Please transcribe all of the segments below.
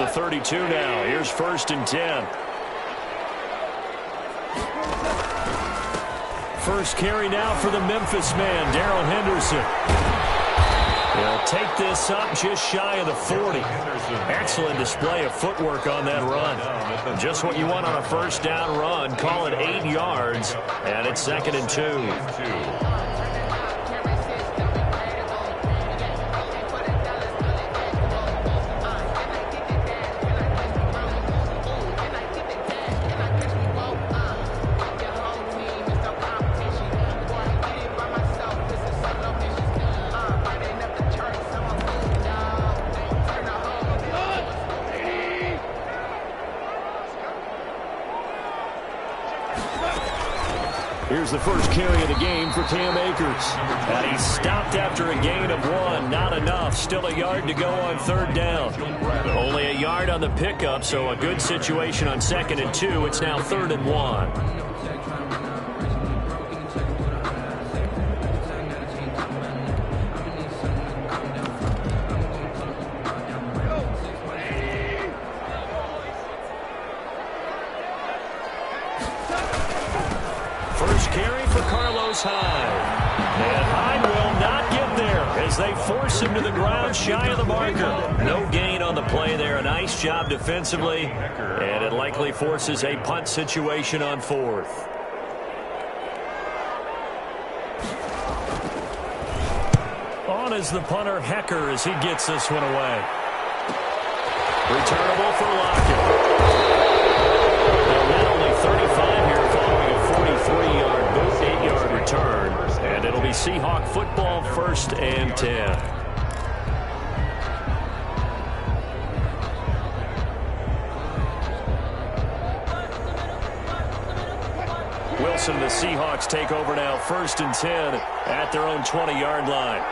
32 now. Here's 1st and 10. First carry now for the Memphis man, Darrell Henderson. He'll take this up just shy of the 40. Excellent display of footwork on that run. Just what you want on a first down run. Call it 8 yards, and it's 2nd and 2. Here's the first carry of the game for Cam Akers. And he stopped after a gain of 1. Not enough. Still a yard to go on 3rd down. Only a yard on the pickup, so a good situation on 2nd and 2. It's now 3rd and 1. And Hyde will not get there as they force him to the ground shy of the marker. No gain on the play there. A nice job defensively, and it likely forces a punt situation on 4th. On is the punter, Hecker, as he gets this one away. Returnable for Lockett. Now, not only 35 here following a 43-yard boot, 8-yard return, and it'll be Seahawk football, 1st and 10. Wilson and the Seahawks take over now, 1st and 10 at their own 20-yard line.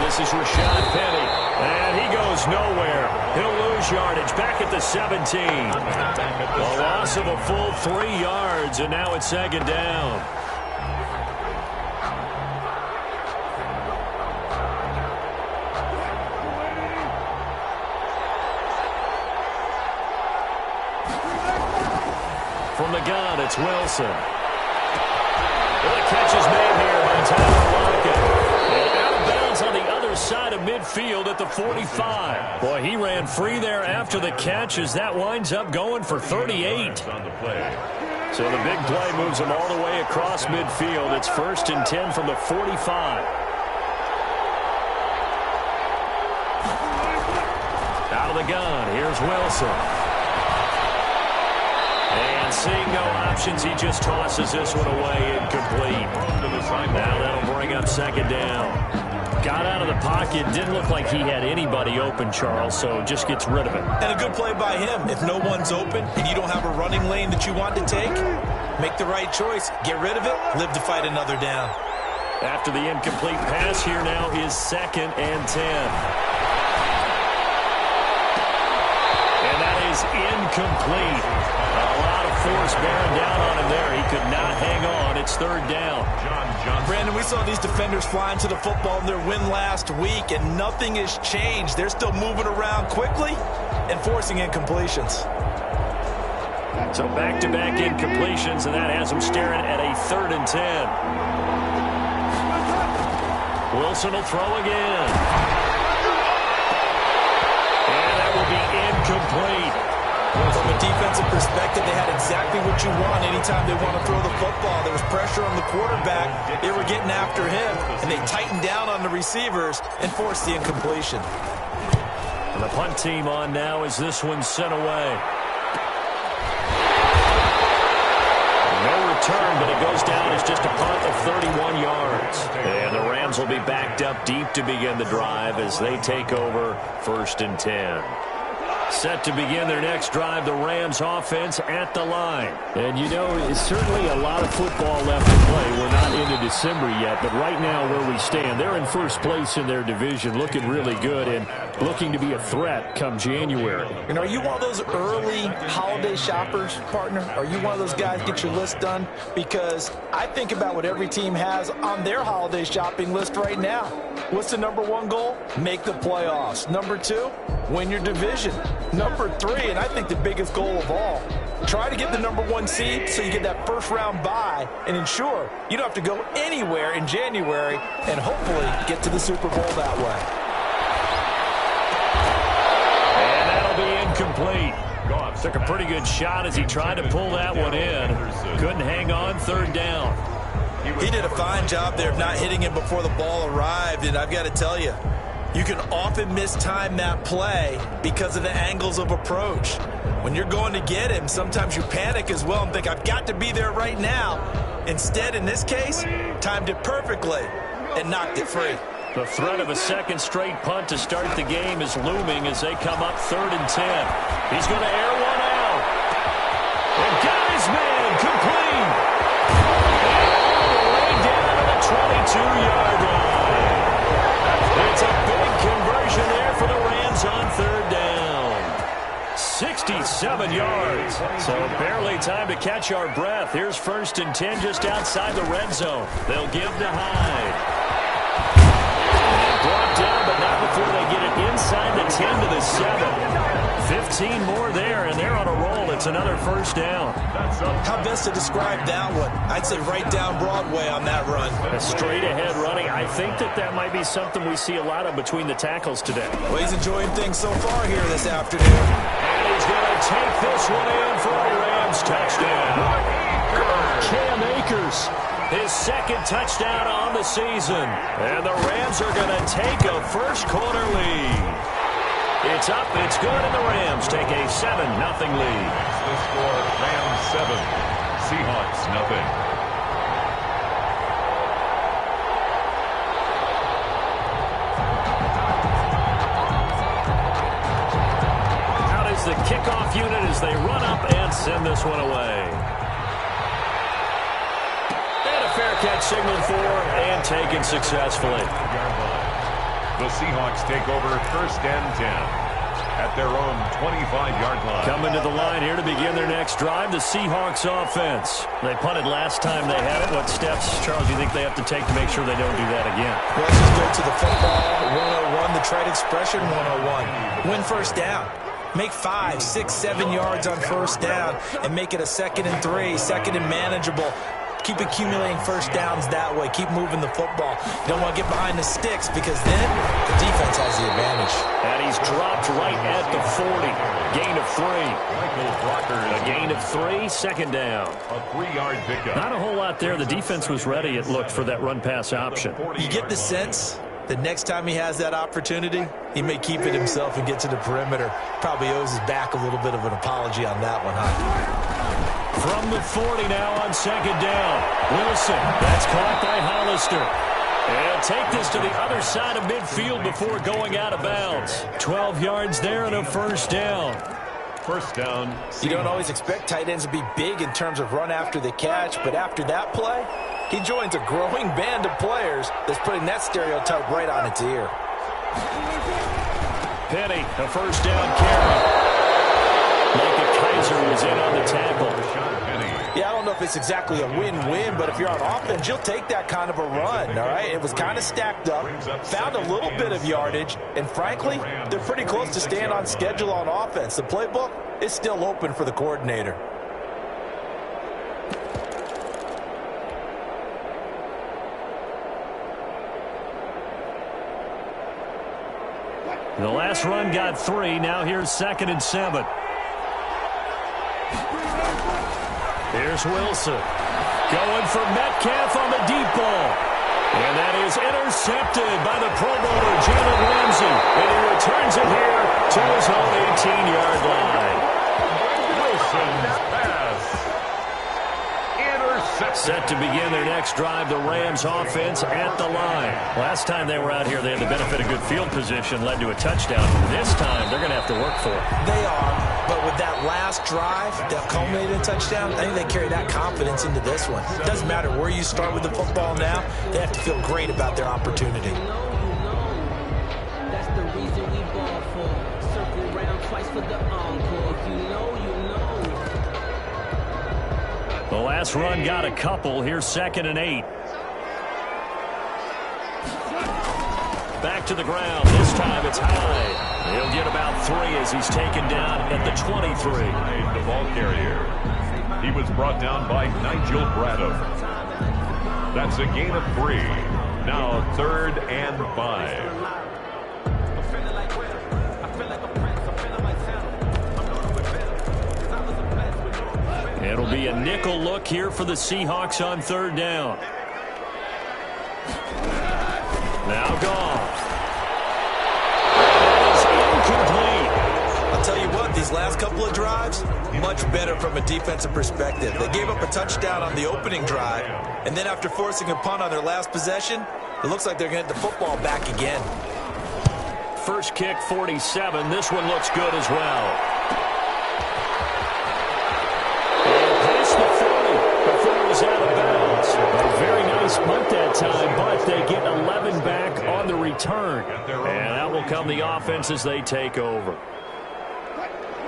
This is Rashad Penny, and he goes nowhere. He'll lose yardage back at the 17. A loss of a full 3 yards, and now it's 2nd down. From the gun, it's Wilson. Well, the catch is made here by Tyler Lockett. On the other side of midfield at the 45. Boy, he ran free there after the catch as that winds up going for 38. So the big play moves him all the way across midfield. It's 1st and 10 from the 45. Out of the gun, here's Wilson. And seeing no options, he just tosses this one away incomplete. Now that'll bring up 2nd down. Got out of the pocket. Didn't look like he had anybody open, Charles, so just gets rid of it. And a good play by him. If no one's open and you don't have a running lane that you want to take, make the right choice. Get rid of it. Live to fight another down. After the incomplete pass, here now is 2nd and 10. And that is incomplete. A lot of force bearing down on him there. He could not hang on. It's 3rd down. Brandon, we saw these defenders flying to the football in their win last week, and nothing has changed. They're still moving around quickly and forcing incompletions. So back-to-back incompletions, and that has them staring at a 3rd and 10. Wilson will throw again. And that will be incomplete. From a defensive perspective, they had exactly what you want anytime they want to throw the football. There was pressure on the quarterback. They were getting after him, and they tightened down on the receivers and forced the incompletion. And the punt team on now as this one's sent away. No return, but it goes down as just a punt of 31 yards. And the Rams will be backed up deep to begin the drive as they take over 1st and 10. Set to begin their next drive, the Rams offense at the line. And, you know, it's certainly a lot of football left to play. We're not into December yet, but right now where we stand, they're in first place in their division, looking really good and looking to be a threat come January. And are you one of those early holiday shoppers, partner? Are you one of those guys get your list done? Because I think about what every team has on their holiday shopping list right now. What's the number one goal? Make the playoffs. Number two, win your division. Number three, and I think the biggest goal of all, try to get the number one seed so you get that first round bye and ensure you don't have to go anywhere in January and hopefully get to the Super Bowl that way. And that'll be incomplete. Took a pretty good shot as he tried to pull that one in. Couldn't hang on, third down. He did a fine job there of not hitting him before the ball arrived, and I've got to tell you, you can often mistime that play because of the angles of approach. When you're going to get him, sometimes you panic as well and think, I've got to be there right now. Instead, in this case, timed it perfectly and knocked it free. The threat of a second straight punt to start the game is looming as they come up 3rd and 10. He's going to air one out. And got his man complete. And all the way down to the 22-yard line. It's a big conversion there for the Rams on 3rd down. 67 yards. So barely time to catch our breath. Here's 1st and 10 just outside the red zone. They'll give to Hyde. Brought down, but not before they get it inside the 10 to the 7. 15 more there, and they're on a roll. It's another 1st down. How best to describe that one? I'd say right down Broadway on that run. A straight-ahead running. I think that might be something we see a lot of between the tackles today. Well, he's enjoying things so far here this afternoon. And he's going to take this one in for a Rams touchdown. Cam Akers. His 2nd touchdown on the season. And the Rams are going to take a first-quarter lead. It's up, it's good, and the Rams take a 7-0 lead. The score, Rams 7, Seahawks nothing. Out is the kickoff unit as they run up and send this one away. Fair catch signaled for and taken successfully. The Seahawks take over 1st and 10 at their own 25-yard line. Coming to the line here to begin their next drive, the Seahawks offense. They punted last time they had it. What steps, Charles, do you think they have to take to make sure they don't do that again? Well, let's just go to the football 101, the trade expression 101. Win 1st down. Make 5, 6, 7 yards on 1st down and make it a 2nd and 3, 2nd and manageable. Keep accumulating 1st downs that way. Keep moving the football. You don't want to get behind the sticks because then the defense has the advantage. And he's dropped right at the 40. Gain of 3. A gain of 3, 2nd down. A 3-yard pickup. Not a whole lot there. The defense was ready, it looked, for that run-pass option. You get the sense that next time he has that opportunity, he may keep it himself and get to the perimeter. Probably owes his back a little bit of an apology on that one, huh? From the 40 now on 2nd down. Wilson, that's caught by Hollister. And take this to the other side of midfield before going out of bounds. 12 yards there and a 1st down. 1st down. You don't always expect tight ends to be big in terms of run after the catch, but after that play, he joins a growing band of players that's putting that stereotype right on its ear. Penny, a 1st down carry. Micah Kaiser was in on the tackle. Yeah, I don't know if it's exactly a win-win, but if you're on offense, you'll take that kind of a run, all right? It was kind of stacked up, found a little bit of yardage, and frankly, they're pretty close to staying on schedule on offense. The playbook is still open for the coordinator. The last run got 3. Now here's 2nd and 7. Here's Wilson. Going for Metcalf on the deep ball. And that is intercepted by the Pro Bowler, Jalen Ramsey. And he returns it here to his own 18-yard line. Wilson's pass. Set to begin their next drive, the Rams offense at the line. Last time they were out here, they had the benefit of good field position, led to a touchdown. This time, they're going to have to work for it. They are, but with that last drive that culminated in a touchdown, I think they carry that confidence into this one. It doesn't matter where you start with the football now, they have to feel great about their opportunity. That's the reason we ball for. Circle round twice for the encore. If you know, you know. The last run got a couple. Here's 2nd and 8. Back to the ground. This time it's high. He'll get about 3 as he's taken down at the 23. The ball carrier. He was brought down by Nigel Bradham. That's a gain of 3. Now 3rd and 5. It'll be a nickel look here for the Seahawks on 3rd down. Now gone. That is incomplete. I'll tell you what, these last couple of drives, much better from a defensive perspective. They gave up a touchdown on the opening drive, and then after forcing a punt on their last possession, it looks like they're going to get the football back again. First kick, 47. This one looks good as well. Out of bounds. A very nice punt that time, but they get 11 back on the return. And that will come the offense as they take over.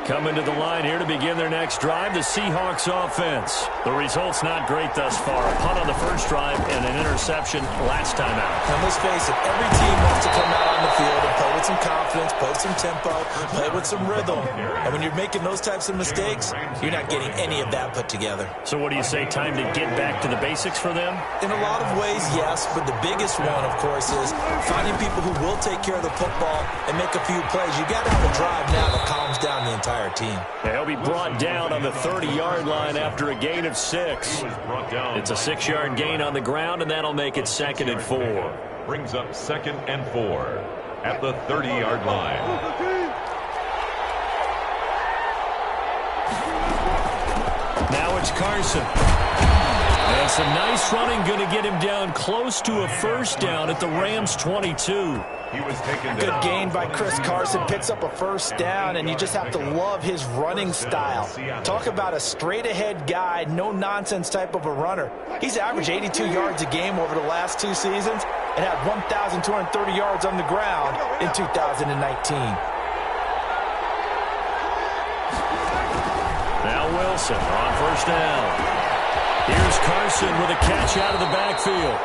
Coming to the line here to begin their next drive, the Seahawks offense. The result's not great thus far. A punt on the first drive and an interception last time out. Now, let's face it, every team wants to come out on the field and play with some confidence, play with some tempo, play with some rhythm. And when you're making those types of mistakes, you're not getting any of that put together. So what do you say, time to get back to the basics for them? In a lot of ways, yes, but the biggest one, of course, is finding people who will take care of the football and make a few plays. You got to have a drive now that calms down the entire team. They'll be brought down on the 30-yard line after a gain of 6. It's a 6-yard gain on the ground, and that'll make it 2nd and 4. Brings up 2nd and 4 at the 30-yard line. Now it's Carson. And some nice running, going to get him down close to a first down at the Rams' 22. He was taken down. Good gain by Chris Carson. Picks up a first down, and you just have to love his running style. Talk about a straight-ahead guy, no-nonsense type of a runner. He's averaged 82 yards a game over the last 2 seasons and had 1,230 yards on the ground in 2019. Now Wilson on first down. Here's Carson with a catch out of the backfield.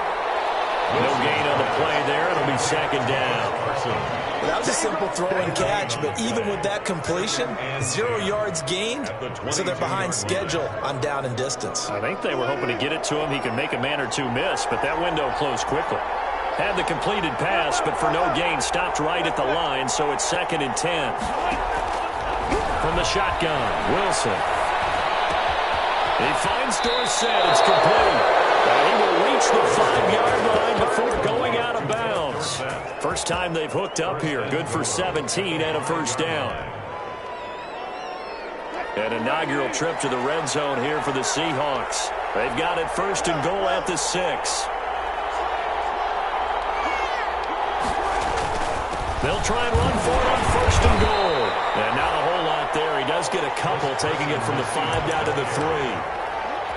No gain on the play there. It'll be 2nd down. Well, that was a simple throw and catch, but even with that completion, 0 yards gained, so they're behind schedule on down and distance. I think they were hoping to get it to him. He could make a man or two miss, but that window closed quickly. Had the completed pass, but for no gain, stopped right at the line, so it's 2nd and 10. From the shotgun, Wilson. He finds Dorsett. It's complete. He will reach the 5-yard line before going out of bounds. First time they've hooked up here. Good for 17 and a first down. An inaugural trip to the red zone here for the Seahawks. They've got it 1st and goal at the 6. They'll try and run for it on 1st and goal. And not a whole lot there. He does get a couple, taking it from the 5 down to the 3.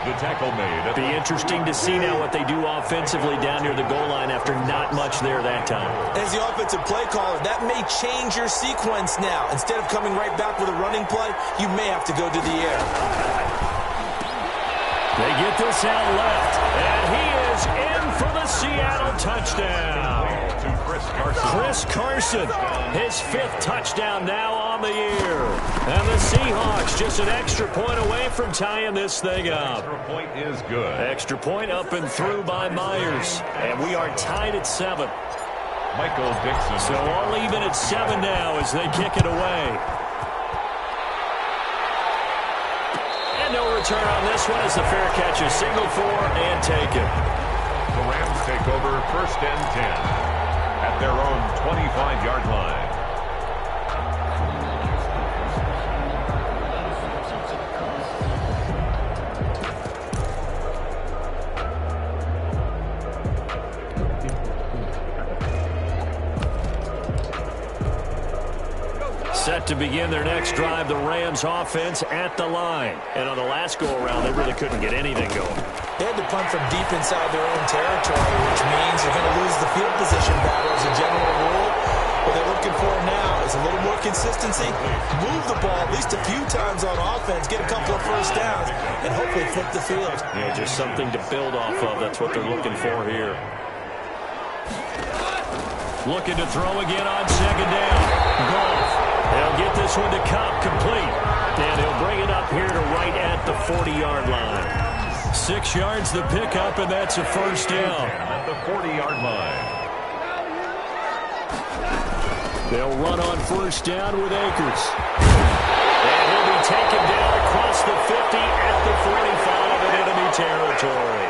The tackle made. Be interesting to see now what they do offensively down near the goal line after not much there that time. As the offensive play caller, that may change your sequence now. Instead of coming right back with a running play, you may have to go to the air. They get this out left, and he is in for the Seattle touchdown. Chris Carson, his 5th touchdown now on the year. And the Seahawks just an extra point away from tying this thing up. Extra point is good. Extra point up and through by Myers. And we are tied at 7. Michael Dixon. So all even at 7 now as they kick it away. And no return on this one as the fair catch is signaled for and taken. The Rams take over 1st and 10 at their own 25-yard line. Set to begin their next drive, the Rams offense at the line. And on the last go-around, they really couldn't get anything going. They had to punt from deep inside their own territory, which means you're going to lose the field position battle as a general rule. What they're looking for now is a little more consistency, move the ball at least a few times on offense, get a couple of first downs, and hopefully flip the field. Yeah, just something to build off of. That's what they're looking for here. Looking to throw again on second down. Goff. They'll get this one to Cobb, complete. And he'll bring it up here to right at the 40-yard line. 6 yards the pickup, and that's a first down. At the 40-yard line. They'll run on first down with Akers. And he'll be taken down across the 50 at the 45 in enemy territory.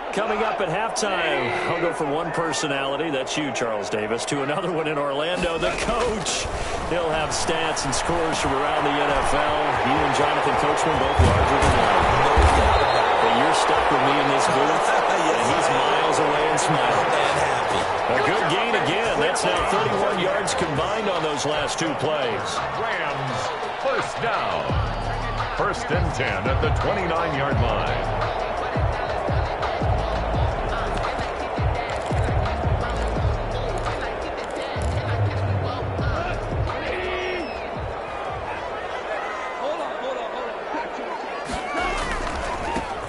Coming up at halftime, I'll go from one personality, that's you, Charles Davis, to another one in Orlando, the coach. He'll have stats and scores from around the NFL. You and Jonathan Coachman both larger than life. No doubt about it. But you're stuck with me in this booth, and he's miles away and smiling. And happy. A good gain again. That's now 31 yards combined on those last 2 plays. Rams, first down. First and 10 at the 29-yard line.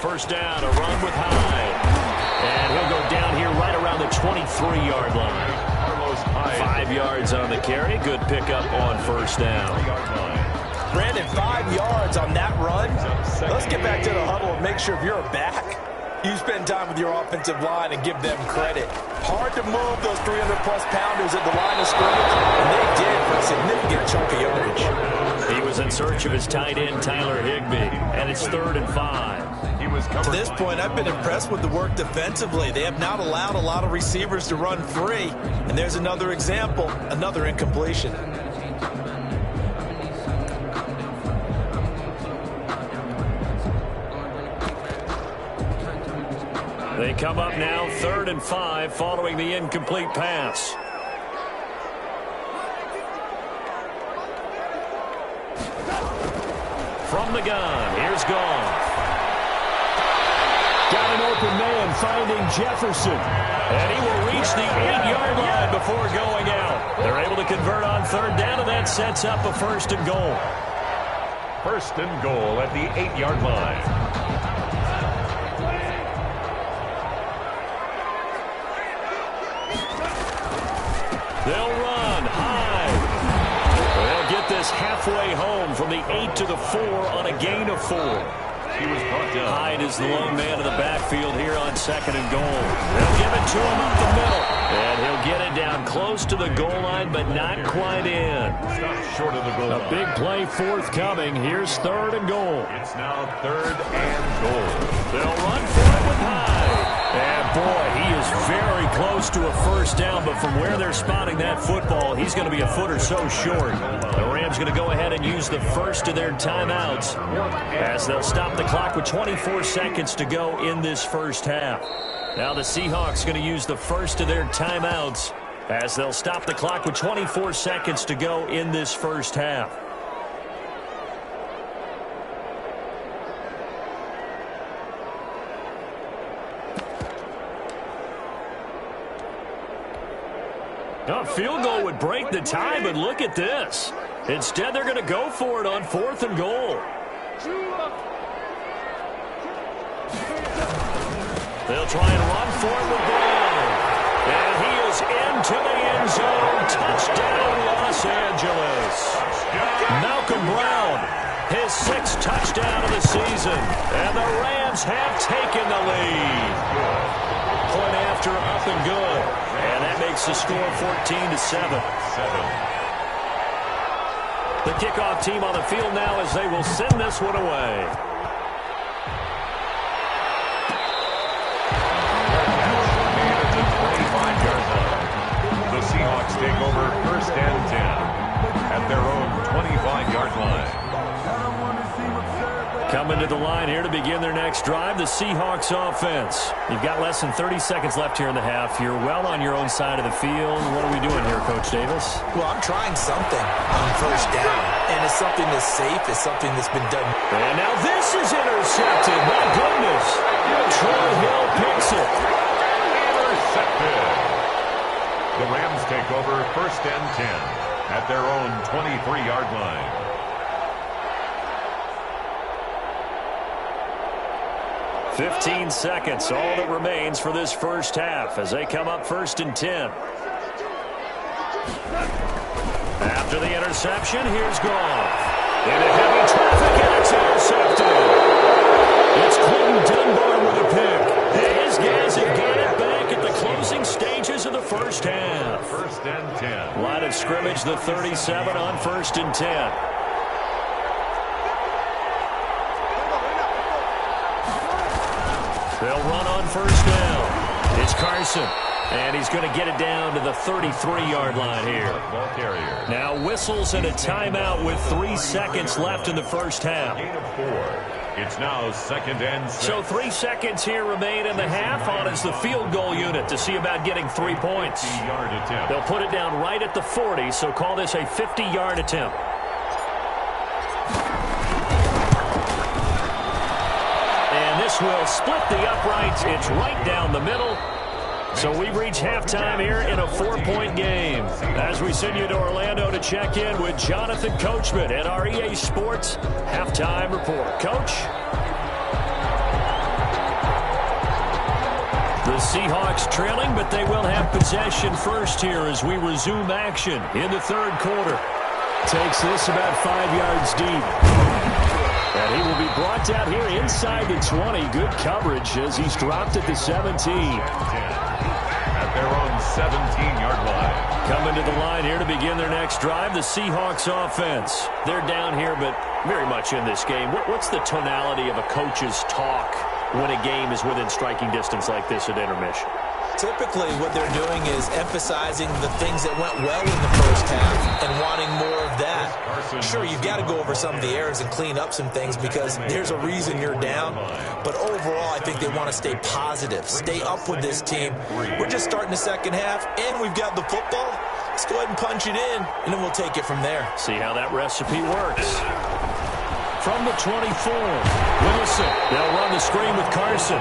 First down, a run with Hyde. And he'll go down here right around the 23-yard line. 5 yards on the carry. Good pickup on first down. Brandon, 5 yards on that run. Let's get back to the huddle and make sure if you're a back, you spend time with your offensive line and give them credit. Hard to move those 300-plus pounders at the line of scrimmage, and they did for a significant chunk of yardage. He was in search of his tight end, Tyler Higbee, and it's 3rd and 5. To this point, I've been impressed with the work defensively. They have not allowed a lot of receivers to run free. And there's another example, another incompletion. They come up now 3rd and 5 following the incomplete pass. From the gun, here's Goff. Got an open man finding Jefferson. And he will reach the 8-yard line before going out. They're able to convert on 3rd down, and that sets up a 1st and goal. 1st and goal at the 8-yard line. They'll run high. They'll get this halfway home from the 8 to the 4 on a gain of 4. He was brought down. Hyde is the lone man in the backfield here on 2nd and goal. They'll give it to him up the middle. And he'll get it down close to the goal line, but not quite in. Stop short of the goal line. A big play forthcoming. Here's 3rd and goal. It's now 3rd and goal. They'll run for it with Hyde. And boy, he is very close to a first down, but from where they're spotting that football, he's going to be a foot or so short. The Rams going to go ahead and use the first of their timeouts as they'll stop the clock with 24 seconds to go in this first half. Now the Seahawks going to use the first of their timeouts as they'll stop the clock with 24 seconds to go in this first half. A field goal would break the tie, but look at this. Instead, they're going to go for it on 4th and goal. They'll try and run for it with Brown. And he is into the end zone. Touchdown, Los Angeles. Malcolm Brown, his 6th touchdown of the season. And the Rams have taken the lead. Point after, up and good. And that makes the score 14-7. The kickoff team on the field now as they will send this one away. The Seahawks take over 1st and 10 at their own 25-yard line. Coming to the line here to begin their next drive, the Seahawks offense. You've got less than 30 seconds left here in the half. You're well on your own side of the field. What are we doing here, Coach Davis? Well, I'm trying something on first down, and it's something that's safe. It's something that's been done. And now this is intercepted. My goodness. Troy Hill picks it. Intercepted. The Rams take over first and 10 at their own 23-yard line. 15 seconds, all that remains for this first half as they come up first and 10. After the interception, here's Goff. Into heavy traffic, and it's intercepted. It's Clinton Dunbar with a pick. His guys have got it back at the closing stages of the first half. First and 10. Line of scrimmage, the 37 on first and 10. They'll run on first down. It's Carson. And he's going to get it down to the 33-yard line here. Now whistles and a timeout with 3 seconds left in the first half. Gain of 4. It's now second and 6. So 3 seconds here remain in the half on as the field goal unit to see about getting 3 points. They'll put it down right at the 40, so call this a 50-yard attempt. This will split the uprights. It's right down the middle. So we reach halftime here in a 4-point game. As we send you to Orlando to check in with Jonathan Coachman at our EA Sports Halftime Report. Coach? The Seahawks trailing, but they will have possession first here as we resume action in the third quarter. Takes this about 5 yards deep. And he will be brought down here inside the 20. Good coverage as he's dropped at the 17. At their own 17-yard line. Coming to the line here to begin their next drive, the Seahawks offense. They're down here, but very much in this game. What's the tonality of a coach's talk when a game is within striking distance like this at intermission? Typically, what they're doing is emphasizing the things that went well in the first half and wanting more of that. Sure, you've got to go over some of the errors and clean up some things because there's a reason you're down. But overall, I think they want to stay positive, stay up with this team. We're just starting the second half, and we've got the football. Let's go ahead and punch it in, and then we'll take it from there. See how that recipe works. From the 24, Wilson. They'll run the screen with Carson.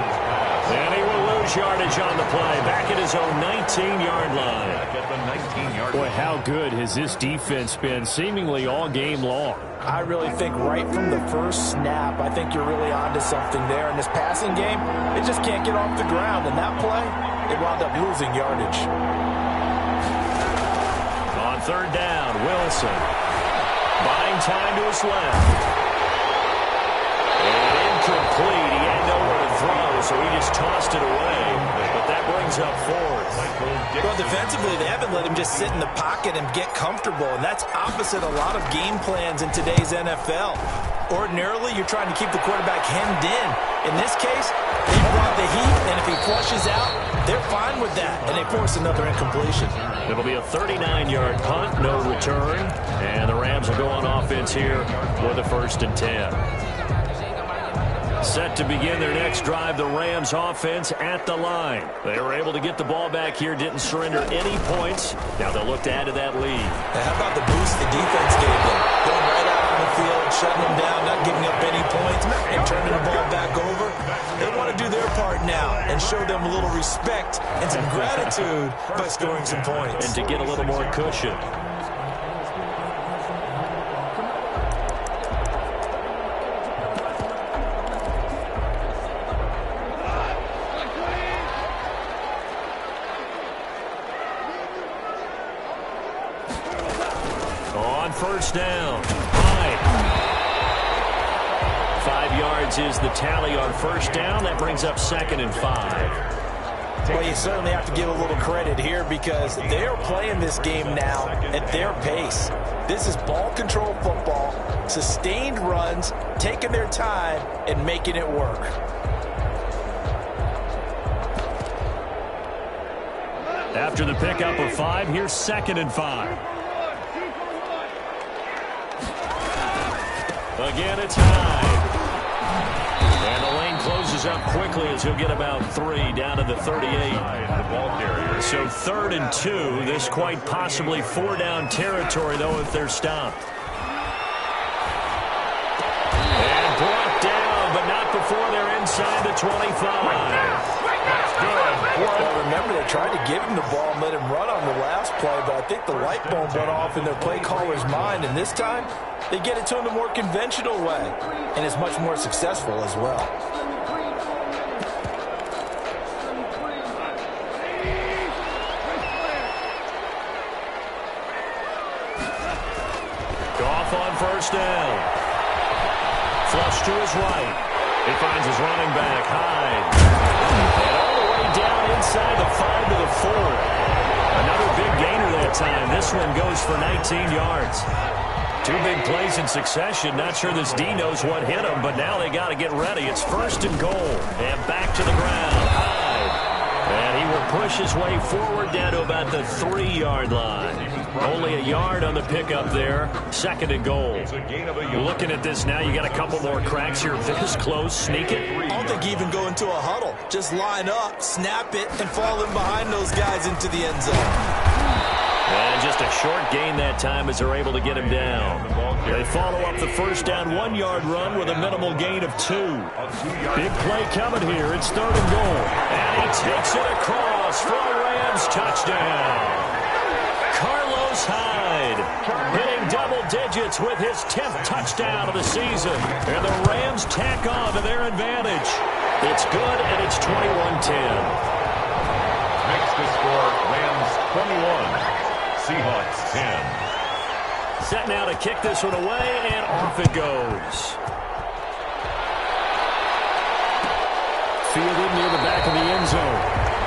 And he will lose yardage on the play. Back at his own 19-yard line. Back at the 19-yard line. Boy, how good has this defense been seemingly all game long? I really think right from the first snap, I think you're really onto something there. In this passing game, they just can't get off the ground. And that play, they wound up losing yardage. On third down, Wilson. Buying time to his left. And incomplete. He had nowhere to throw, so he just tossed it away. But that brings up fourth. Well, defensively, they haven't let him just sit in the pocket and get comfortable, and that's opposite a lot of game plans in today's NFL. Ordinarily, you're trying to keep the quarterback hemmed in. In this case, they brought the heat, and if he flushes out, they're fine with that, and they force another incompletion. It'll be a 39-yard punt, no return, and the Rams will go on offense here with a 1st and 10. Set to begin their next drive, the Rams offense at the line. They were able to get the ball back here, didn't surrender any points. Now they'll look to add to that lead. Now, how about the boost the defense gave them? Going right out on the field, shutting them down, not giving up any points, and turning the ball back over. They want to do their part now and show them a little respect and some gratitude by scoring some points. And to get a little more cushion. First down. 5 yards is the tally on first down. That brings up 2nd and 5. Well, you certainly have to give a little credit here because they're playing this game now at their pace. This is ball control football, sustained runs, taking their time and making it work. After the pickup of 5, here's 2nd and 5. Again, it's high. And the lane closes up quickly as he'll get about 3 down to the 38. So 3rd and 2. This quite possibly 4-down territory, though, if they're stopped. And brought down, but not before they're inside the 25. Well, remember, they tried to give him the ball and let him run on the last play, but I think the light bulb went off in their play caller's mind, and this time they get it to him the more conventional way, and it's much more successful as well. Goff on 1st down. Flush to his right. He finds his running back, Hyde. And all the way down inside the 5 to the 4. Another big gainer that time. This one goes for 19 yards. 2 big plays in succession. Not sure this D knows what hit him, but now they got to get ready. It's 1st and goal. And back to the ground. Hyde. And he will push his way forward down to about the 3-yard line. Only a yard on the pickup there. 2nd and goal. Looking at this now, you got a couple more cracks here. This close, sneak it. I don't think even go into a huddle. Just line up, snap it, and fall in behind those guys into the end zone. And just a short gain that time as they're able to get him down. They follow up the 1st down 1-yard run with a minimal gain of 2. Big play coming here. It's 3rd and goal. And he takes it across for a Rams touchdown. Carlos Hyde hitting double digits with his 10th touchdown of the season. And the Rams tack on to their advantage. It's good, and it's 21-10. Next to score, Rams 21, Seahawks 10. Set now to kick this one away, and off it goes. Fielded near the back of the end zone.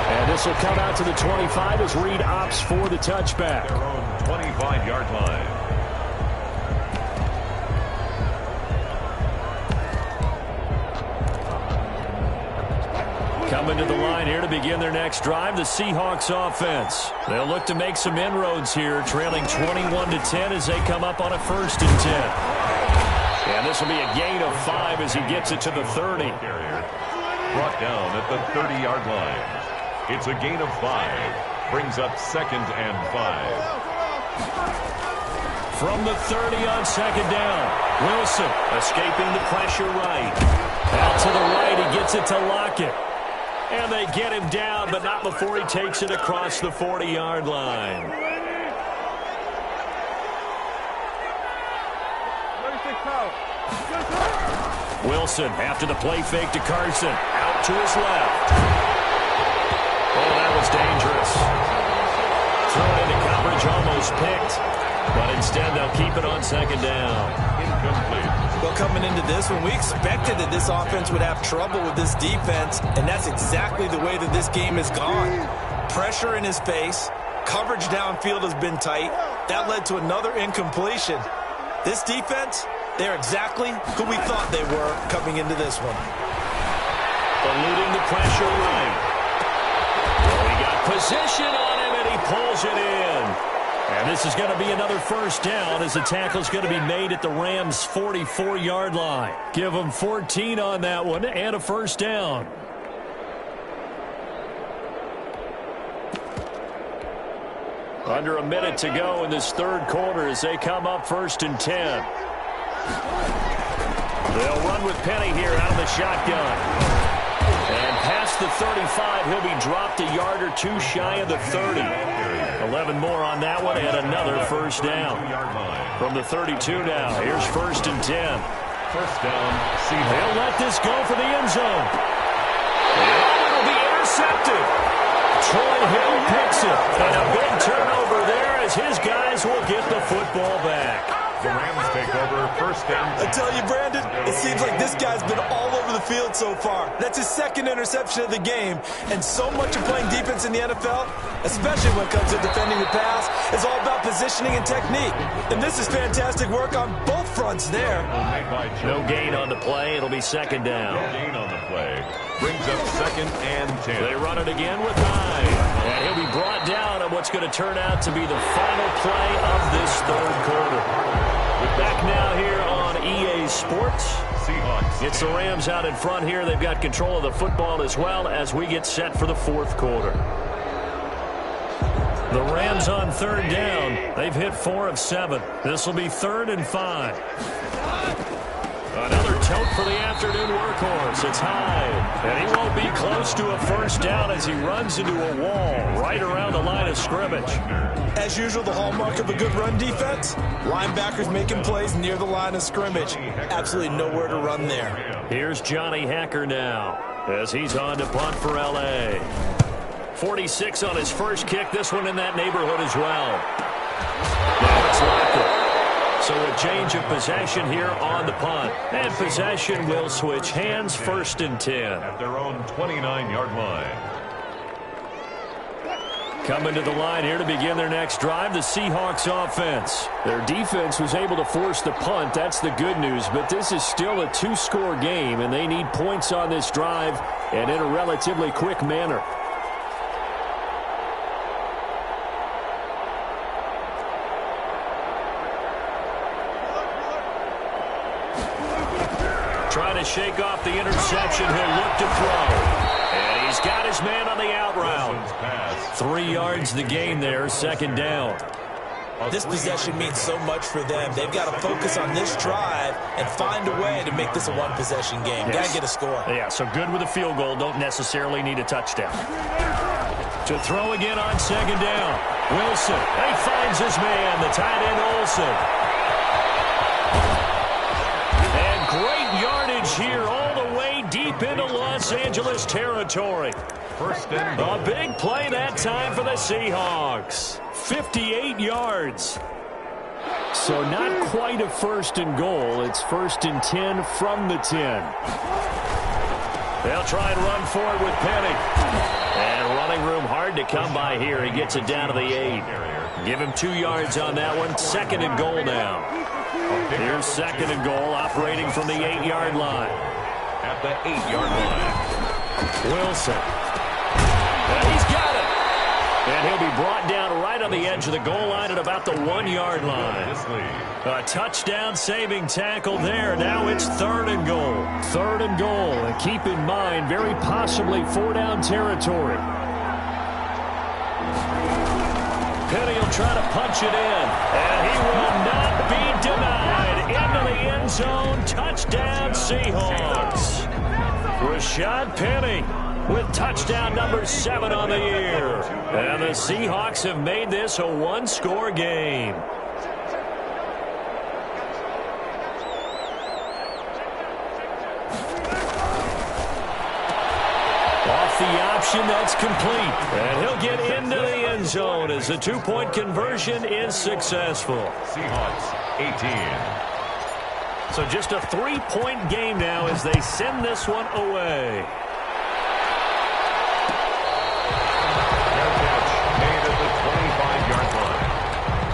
And this will come out to the 25 as Reed opts for the touchback. Their own 25-yard line. Coming to the line here to begin their next drive, the Seahawks offense. They'll look to make some inroads here, trailing 21-10 as they come up on a 1st and 10. And this will be a gain of 5 as he gets it to the 30. Brought down at the 30-yard line. It's a gain of 5. Brings up 2nd and 5. From the 30 on 2nd down. Wilson escaping the pressure right. Out to the right, he gets it to Lockett. And they get him down, but not before he takes it across the 40-yard line. Wilson, after the play fake to Carson, out to his left. Oh, that was dangerous. Thrown into coverage, almost picked. But instead, they'll keep it on 2nd down. Incomplete. Well, coming into this one, we expected that this offense would have trouble with this defense, and that's exactly the way that this game has gone. Pressure in his face. Coverage downfield has been tight. That led to another incompletion. This defense, they're exactly who we thought they were coming into this one. Eluding the pressure right. He got position on him, and he pulls it in. And this is going to be another 1st down as the tackle's going to be made at the Rams' 44-yard line. Give them 14 on that one and a 1st down. Under a minute to go in this 3rd quarter as they come up 1st and 10. They'll run with Penny here out of the shotgun. And past the 35, he'll be dropped a yard or 2 shy of the 30. 11 more on that one and another 1st down. From the 32 now, here's 1st and 10. 1st down, They'll let this go for the end zone. And it'll be intercepted. Troy Hill picks it. And a big turnover there as his guys will get the football back. The Rams take over 1st down. I tell you, Brandon, it seems like this guy's been all over the field so far. That's his 2nd interception of the game. And so much of playing defense in the NFL, especially when it comes to defending the pass, is all about positioning and technique. And this is fantastic work on both fronts there. No gain on the play. It'll be 2nd down. No gain on the play. Brings up 2nd and 10. They run it again with Hyde. And he'll be brought down on what's going to turn out to be the final play of this 3rd quarter. We're back now here on EA Sports. Seahawks. It's the Rams out in front here. They've got control of the football as well as we get set for the fourth quarter. The Rams on third down. They've hit 4 of 7. This will be 3rd and 5. Another tote for the afternoon workhorse. It's high, and he won't be close to a first down as he runs into a wall right around the line of scrimmage. As usual, the hallmark of a good run defense, linebackers making plays near the line of scrimmage. Absolutely nowhere to run there. Here's Johnny Hacker now as he's on to punt for L.A. 46 on his first kick. This one in that neighborhood as well. Now it's Lockett. So a change of possession here on the punt. And possession will switch hands, 1st and 10. At their own 29-yard line. Coming to the line here to begin their next drive, the Seahawks offense. Their defense was able to force the punt. That's the good news. But this is still a 2-score game, and they need points on this drive and in a relatively quick manner. Trying to shake off the interception. He'll look to throw. And he's got his man on the out route. 3 yards the gain there, 2nd down. This possession means so much for them. They've got to focus on this drive and find a way to make this a one-possession game. Yes. Got to get a score. Yeah, so good with a field goal. Don't necessarily need a touchdown. To throw again on 2nd down. Wilson. He finds his man, the tight end Olsen. Great yardage here all the way deep into Los Angeles territory. 1st and goal. A big play that time for the Seahawks. 58 yards. So not quite a 1st and goal. It's 1st and 10 from the 10. They'll try and run for it with Penny. And running room hard to come by here. He gets it down to the 8. Give him 2 yards on that one. 2nd and goal now. Here's 2nd and goal, operating from the 8-yard line. At the 8-yard line. Wilson. And he's got it. And he'll be brought down right on the edge of the goal line at about the 1-yard line. A touchdown-saving tackle there. Now it's 3rd and goal. 3rd and goal. And keep in mind, very possibly 4-down territory. Penny will try to punch it in, and he will not be denied. Into the end zone, touchdown Seahawks. Rashad Penny with touchdown number 7 on the year. And the Seahawks have made this a 1-score game. The option, that's complete. And he'll get into the end zone as the 2-point conversion is successful. Seahawks 18. So just a 3-point game now as they send this one away. Fair catch made at the 25-yard line.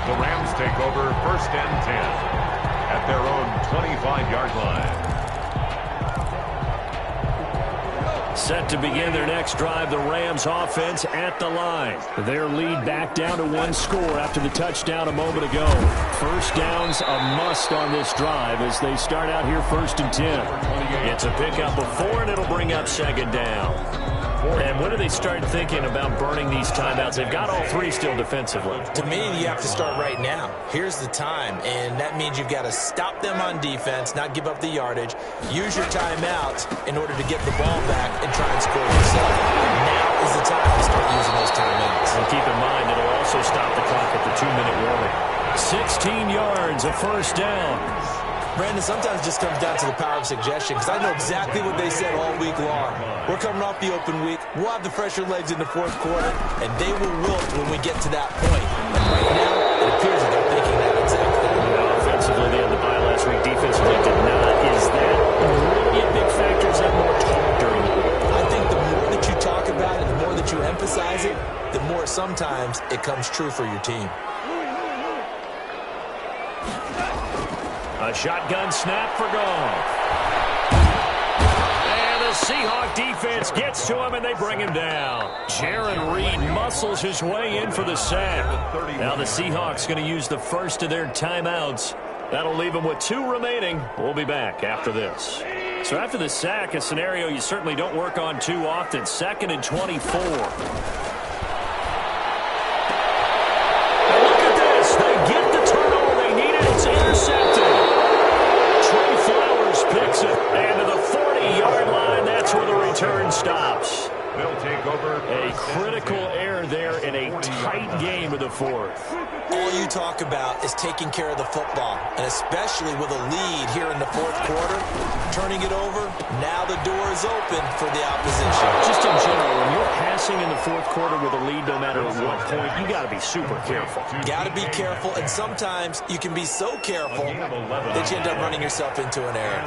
The Rams take over 1st and 10 at their own 25-yard line. Set to begin their next drive, the Rams offense at the line. Their lead back down to 1 score after the touchdown a moment ago. First down's a must on this drive as they start out here 1st and 10. It's a pickup of 4, and it'll bring up 2nd down. And when do they start thinking about burning these timeouts? They've got all 3 still defensively. To me, you have to start right now. Here's the time, and that means you've got to stop them on defense, not give up the yardage. Use your timeouts in order to get the ball back and try and score yourself. Now is the time to start using those timeouts. And keep in mind, it'll also stop the clock at the 2-minute warning. 16 yards, a 1st down. Brandon, sometimes it just comes down to the power of suggestion, because I know exactly what they said all week long. We're coming off the open week. We'll have the fresher legs in the 4th quarter, and they will wilt when we get to that point. And right now, it appears that they're thinking that exact thing. Offensively, they had the bye last week. Defensively, did not. Is that really a big factor? Is that more talk during the week? I think the more that you talk about it, the more that you emphasize it, the more sometimes it comes true for your team. A shotgun snap for Goff. And the Seahawk defense gets to him, and they bring him down. Jaron Reed muscles his way in for the sack. Now the Seahawks going to use the first of their timeouts That'll leave him with 2 remaining. We'll be back after this. So after the sack, a scenario you certainly don't work on too often. 2nd and 24. And look at this. They get the turnover they needed. It's intercepted. Trey Flowers picks it. And to the 40-yard line, that's where the return stops. They'll take over. A critical error there in a tight game of the 4th. All you talk about is taking care of the football, and especially with a lead here in the 4th quarter, turning it over, now the door is open for the opposition. Just in general, when you're passing in the 4th quarter with a lead, no matter at what point, you got to be super careful. Got to be careful, and sometimes you can be so careful that you end up running yourself into an error.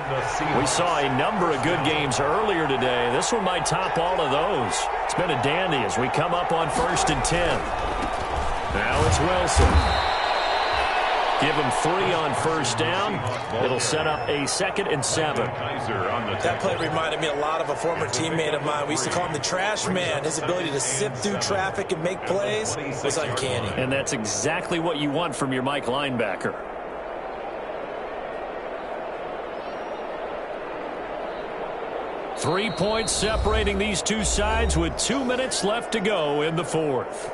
We saw a number of good games earlier today. This one might top all of those. It's been a dandy as we come up on 1st and 10. Now it's Wilson. Give him 3 on 1st down. It'll set up a 2nd and 7. That play reminded me a lot of a former teammate of mine. We used to call him the trash man. His ability to sift through traffic and make plays was uncanny. And that's exactly what you want from your Mike linebacker. Three points separating these two sides with 2 minutes left to go in the 4th.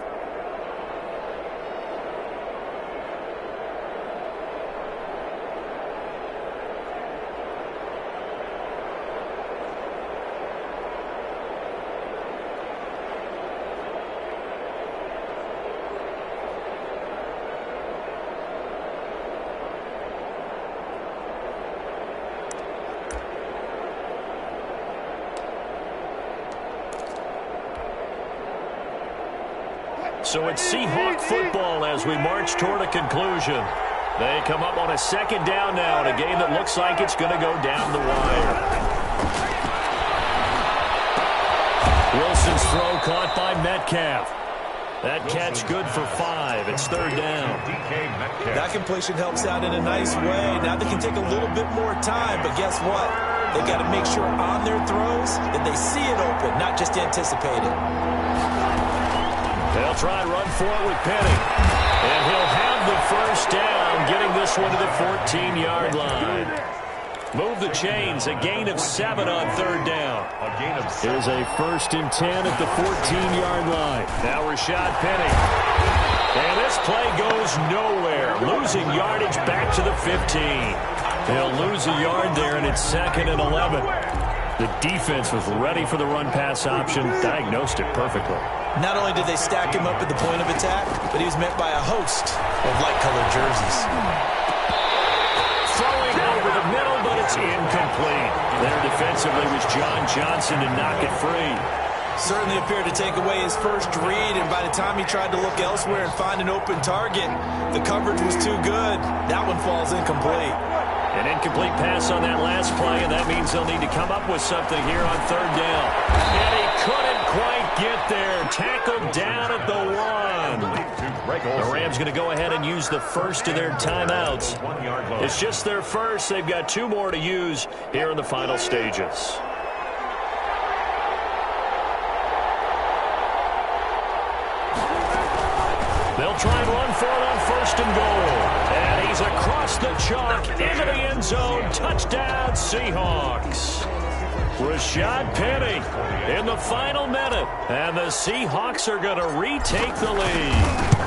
So it's Seahawk football as we march toward a conclusion. They come up on a 2nd down now in a game that looks like it's going to go down the wire. Wilson's throw caught by Metcalf. That catch good for 5. It's 3rd down. That completion helps out in a nice way. Now they can take a little bit more time, but guess what? They've got to make sure on their throws that they see it open, not just anticipate it. They'll try and run for it with Penny. And he'll have the 1st down, getting this one to the 14-yard line. Move the chains, a gain of 7 on 3rd down. Here's a 1st and 10 at the 14-yard line. Now Rashad Penny. And this play goes nowhere. Losing yardage back to the 15. He'll lose a yard there, and it's 2nd and 11. The defense was ready for the run-pass option, diagnosed it perfectly. Not only did they stack him up at the point of attack, but he was met by a host of light-colored jerseys. Throwing over the middle, but it's incomplete. There defensively was John Johnson to knock it free. Certainly appeared to take away his first read, and by the time he tried to look elsewhere and find an open target, the coverage was too good. That one falls incomplete. An incomplete pass on that last play, and that means they'll need to come up with something here on 3rd down. And he couldn't quite get there. Tackled down at the 1. The Rams going to go ahead and use the first of their timeouts. It's just their first. They've got 2 more to use here in the final stages. They'll try and run for it on 1st and goal. And he's across the chalk into the end zone. Touchdown, Seahawks. Rashad Penny in the final minute. And the Seahawks are going to retake the lead.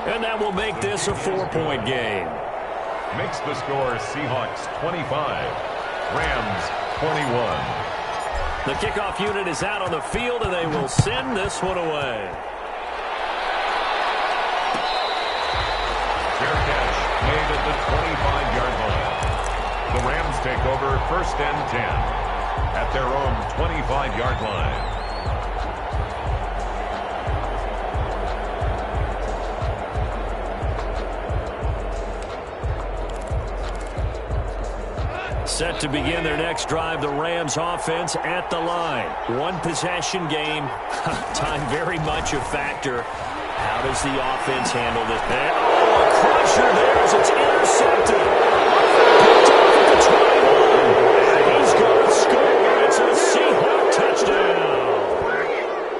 And that will make this a 4-point game. Makes the score Seahawks 25, Rams 21. The kickoff unit is out on the field, and they will send this one away. Fair catch made at the 25-yard line. The Rams take over 1st and 10 at their own 25-yard line. Set to begin their next drive, the Rams offense at the line. 1 possession game. Time very much a factor. How does the offense handle this? And, a crusher there as it's intercepted. Picked off at the 21. And he's going to score. It's a Seahawk touchdown.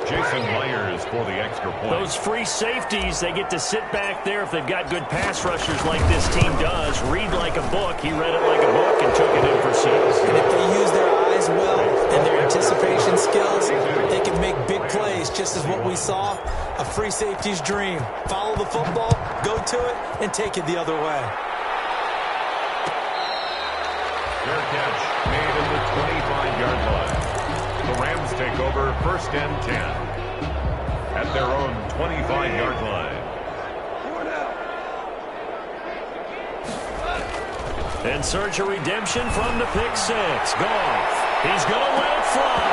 Jason Myers for the extra point. Those those free safeties, they get to sit back there if they've got good pass rushers like this team does. Read like a book. He read it like a book and took it in for 6. And if they use their eyes well and their anticipation skills, they can make big plays, just as what we saw, a free safety's dream. Follow the football, go to it, and take it the other way. Fair catch made at the 25-yard line. The Rams take over first and 10 at their own 25-yard line. In search of redemption from the pick 6. Goff. He's going to let it fly.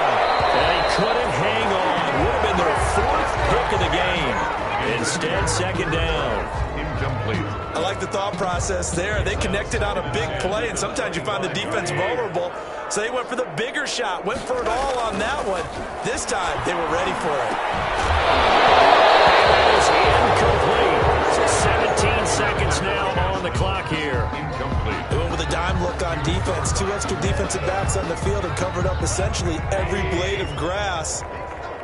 And he couldn't hang on. Would have been their 4th pick of the game. Instead, second down. Incomplete. I like the thought process there. They connected on a big play, and sometimes you find the defense vulnerable. So they went for the bigger shot, went for it all on that one. This time, they were ready for it. That is incomplete. So 17 seconds now on the clock here. Incomplete. They went with a dime look on defense. 2 extra defensive backs on the field and covered up essentially every blade of grass.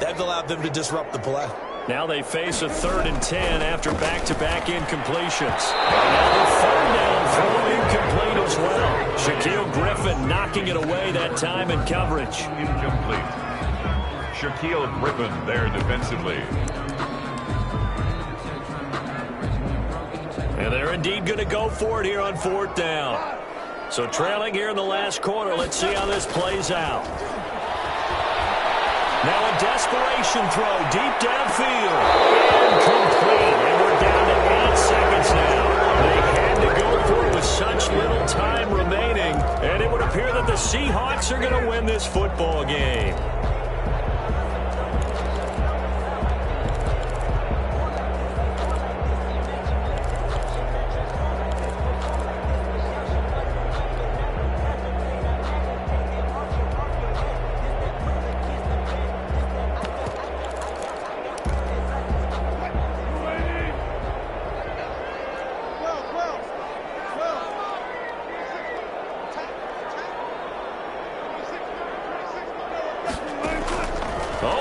That allowed them to disrupt the play. Now they face a 3rd and 10 after back-to-back incompletions. Now the 3rd down throw incomplete as well. Shaquille Griffin knocking it away that time in coverage. Incomplete. Shaquille Griffin there defensively. And they're indeed going to go for it here on 4th down. So trailing here in the last quarter, let's see how this plays out. Now a desperation throw deep downfield. Incomplete. And we're down to 8 seconds now. They had to go for it with such little time remaining. And it would appear that the Seahawks are going to win this football game.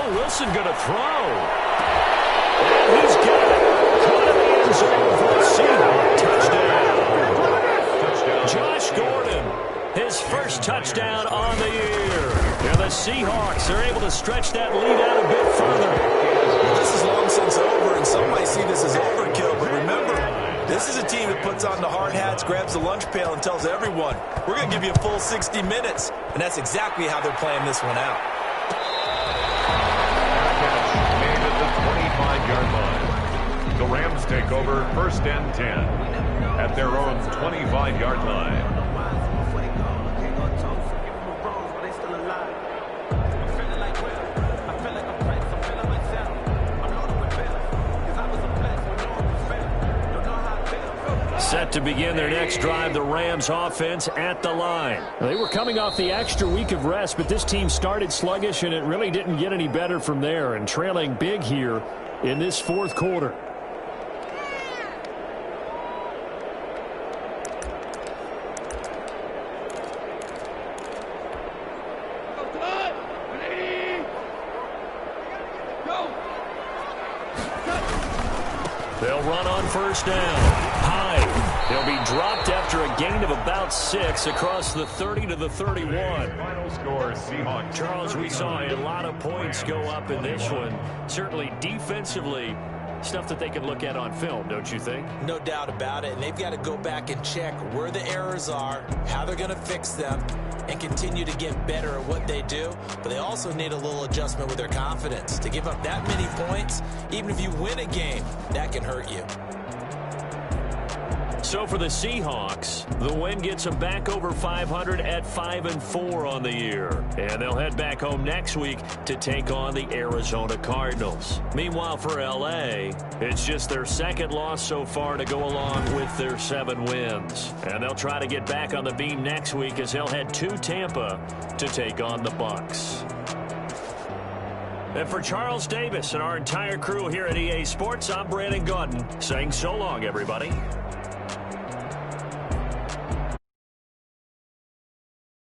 Wilson going to throw. And he's got it. Caught in the end zone for the Seahawks. Touchdown. Josh Gordon, his first touchdown on the year. And the Seahawks are able to stretch that lead out a bit further. This is long since over, and some might see this as overkill, but remember, this is a team that puts on the hard hats, grabs the lunch pail, and tells everyone, we're going to give you a full 60 minutes. And that's exactly how they're playing this one out. Made at the 25-yard line. The Rams take over first and 10 at their own 25-yard line. Set to begin their next drive, the Rams offense at the line. They were coming off the extra week of rest, but this team started sluggish, and it really didn't get any better from there, and trailing big here in this fourth quarter. They'll run on first down. High. They'll be dropped after a gain of about 6 across the 30 to the 31. Final score, Seahawks. Charles, we saw a lot of points go up in this one. Certainly defensively, stuff that they can look at on film, don't you think? No doubt about it. And they've got to go back and check where the errors are, how they're going to fix them, and continue to get better at what they do. But they also need a little adjustment with their confidence. To give up that many points, even if you win a game, that can hurt you. So for the Seahawks, the win gets them back over 500 at 5-4 on the year. And they'll head back home next week to take on the Arizona Cardinals. Meanwhile, for L.A., it's just their second loss so far to go along with their 7 wins. And they'll try to get back on the beam next week as they'll head to Tampa to take on the Bucs. And for Charles Davis and our entire crew here at EA Sports, I'm Brandon Gaudin saying so long, everybody.